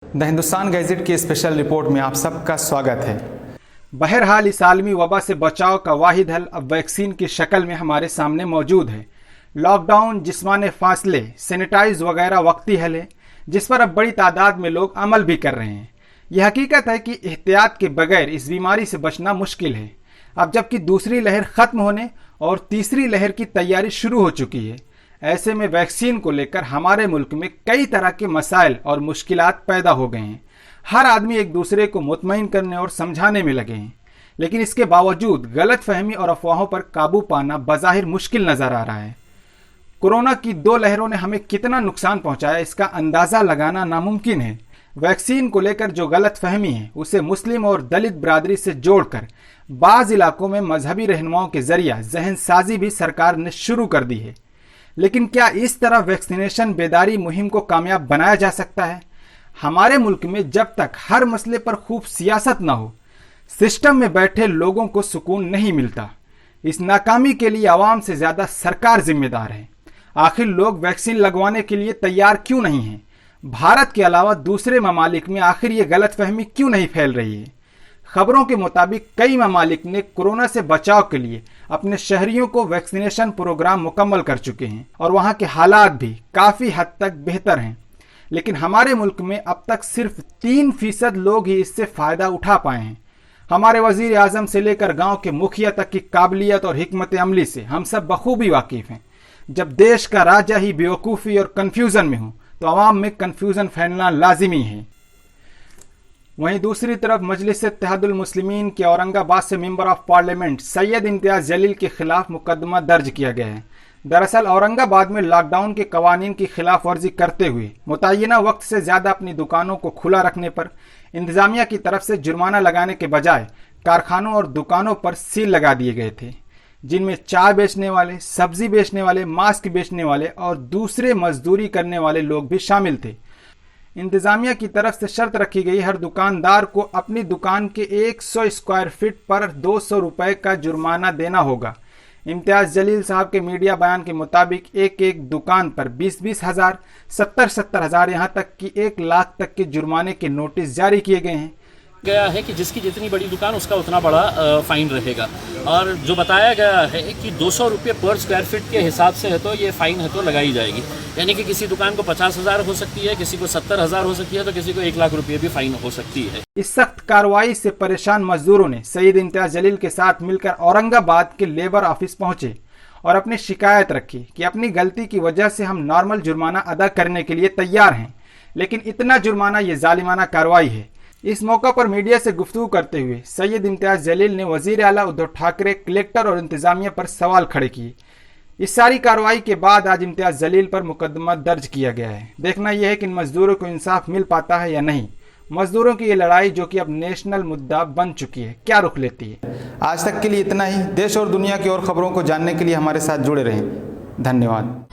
The Hindustan gadget की special report में आप सबका स्वागत है। बहरहाल इस आलमी वबा से बचाव का वाहिद हल अब वैक्सीन की शक्ल में हमारे सामने मौजूद है। लॉकडाउन, जिस्माने फासले, सैनिटाइज वगैरह वक्ती हल है जिस पर अब बड़ी तादाद में लोग अमल भी कर रहे हैं। यह हकीकत है कि एहतियात के बगैर इस बीमारी से बचना मुश्किल है। अब जबकि दूसरी लहर खत्म होने और तीसरी लहर की तैयारी शुरू हो चुकी है, ऐसे में वैक्सीन को लेकर हमारे मुल्क में कई तरह के मसाइल और मुश्किलात पैदा हो गए हैं। हर आदमी एक दूसरे को मुतमईन करने और समझाने में लगे हैं, लेकिन इसके बावजूद गलत फहमी और अफवाहों पर काबू पाना बज़ाहिर मुश्किल नजर आ रहा है। कोरोना की 2 लहरों ने हमें कितना नुकसान पहुंचाया, इसका अंदाजा लगाना नामुमकिन है। वैक्सीन को लेकर जो गलत फहमी है उसे मुस्लिम और दलित बरादरी से जोड़कर बाज इलाकों में मजहबी रहनुमाओं के जरिए जहन साजी भी सरकार ने शुरू कर दी है। लेकिन क्या इस तरह वैक्सीनेशन बेदारी मुहिम को कामयाब बनाया जा सकता है? हमारे मुल्क में जब तक हर मसले पर खूब सियासत न हो, सिस्टम में बैठे लोगों को सुकून नहीं मिलता। इस नाकामी के लिए आवाम से ज्यादा सरकार जिम्मेदार है। आखिर लोग वैक्सीन लगवाने के लिए तैयार क्यों नहीं हैं? भारत के अलावा दूसरे ममालिक में आखिर ये गलतफहमी क्यों नहीं फैल रही है? खबरों के मुताबिक कई ममालिक ने कोरोना से बचाव के लिए अपने शहरियों को वैक्सीनेशन प्रोग्राम मुकम्मल कर चुके हैं और वहां के हालात भी काफी हद तक बेहतर हैं। लेकिन हमारे मुल्क में अब तक सिर्फ 3% लोग ही इससे फायदा उठा पाए हैं। हमारे वजीर आजम से लेकर गांव के मुखिया तक की काबिलियत और हिकमत अमली से हम सब बखूबी वाकिफ हैं। जब देश का राजा ही बेवकूफ़ी और कन्फ्यूजन में हो तो अवाम में कन्फ्यूजन फैलना लाजिमी है। वहीं दूसरी तरफ मजलिस इत्तेहादुल मुस्लिमीन के औरंगाबाद से member of parliament Syed Imtiaz Jaleel के खिलाफ मुकदमा दर्ज किया गया है। दरअसल औरंगाबाद में लॉकडाउन के कवानीन की खिलाफ वर्जी करते हुए मुतय्यना वक्त से ज्यादा अपनी दुकानों को खुला रखने पर इंतजामिया की तरफ से जुर्माना लगाने के बजाय कारखानों और दुकानों पर सील लगा दिए गए थे, जिनमें चाय बेचने वाले, सब्जी बेचने वाले, मास्क बेचने वाले और दूसरे मजदूरी करने वाले लोग भी शामिल थे। इंतजामिया की तरफ से शर्त रखी गई, हर दुकानदार को अपनी दुकान के 100 स्क्वायर फीट पर 200 रुपए का जुर्माना देना होगा। इम्तियाज जलील साहब के मीडिया बयान के मुताबिक एक एक दुकान पर 20-20 हज़ार, 70-70 हज़ार, यहाँ तक कि 1 लाख तक के जुर्माने के नोटिस जारी किए गए हैं। गया है कि जिसकी जितनी बड़ी दुकान उसका उतना बड़ा फाइन रहेगा, और जो बताया गया है कि 200 रुपये पर स्क्वायर फीट के हिसाब से है तो ये फाइन है तो लगाई जाएगी। यानी कि किसी दुकान को 50,000 हो सकती है, किसी को 70,000 हो सकती है, तो किसी को 1 लाख रुपये भी फाइन हो सकती है। इस सख्त कार्रवाई से परेशान मजदूरों ने सैयद इम्तियाज जलील के साथ मिलकर औरंगाबाद के लेबर ऑफिस पहुंचे और अपनी शिकायत रखी कि अपनी गलती की वजह से हम नॉर्मल जुर्माना अदा करने के लिए तैयार हैं, लेकिन इतना जुर्माना ये जालिमाना कार्रवाई है। इस मौका पर मीडिया से गुफ्तगू करते हुए सैयद इम्तियाज जलील ने वजीर आला उद्धव ठाकरे, कलेक्टर और इंतजामिया पर सवाल खड़े किए। इस सारी कार्रवाई के बाद आज इम्तियाज जलील पर मुकदमा दर्ज किया गया है। देखना यह है कि इन मजदूरों को इंसाफ मिल पाता है या नहीं। मजदूरों की ये लड़ाई जो कि अब नेशनल मुद्दा बन चुकी है, क्या रुख लेती है? आज तक के लिए इतना ही। देश और दुनिया की और खबरों को जानने के लिए हमारे साथ जुड़े रहें। धन्यवाद।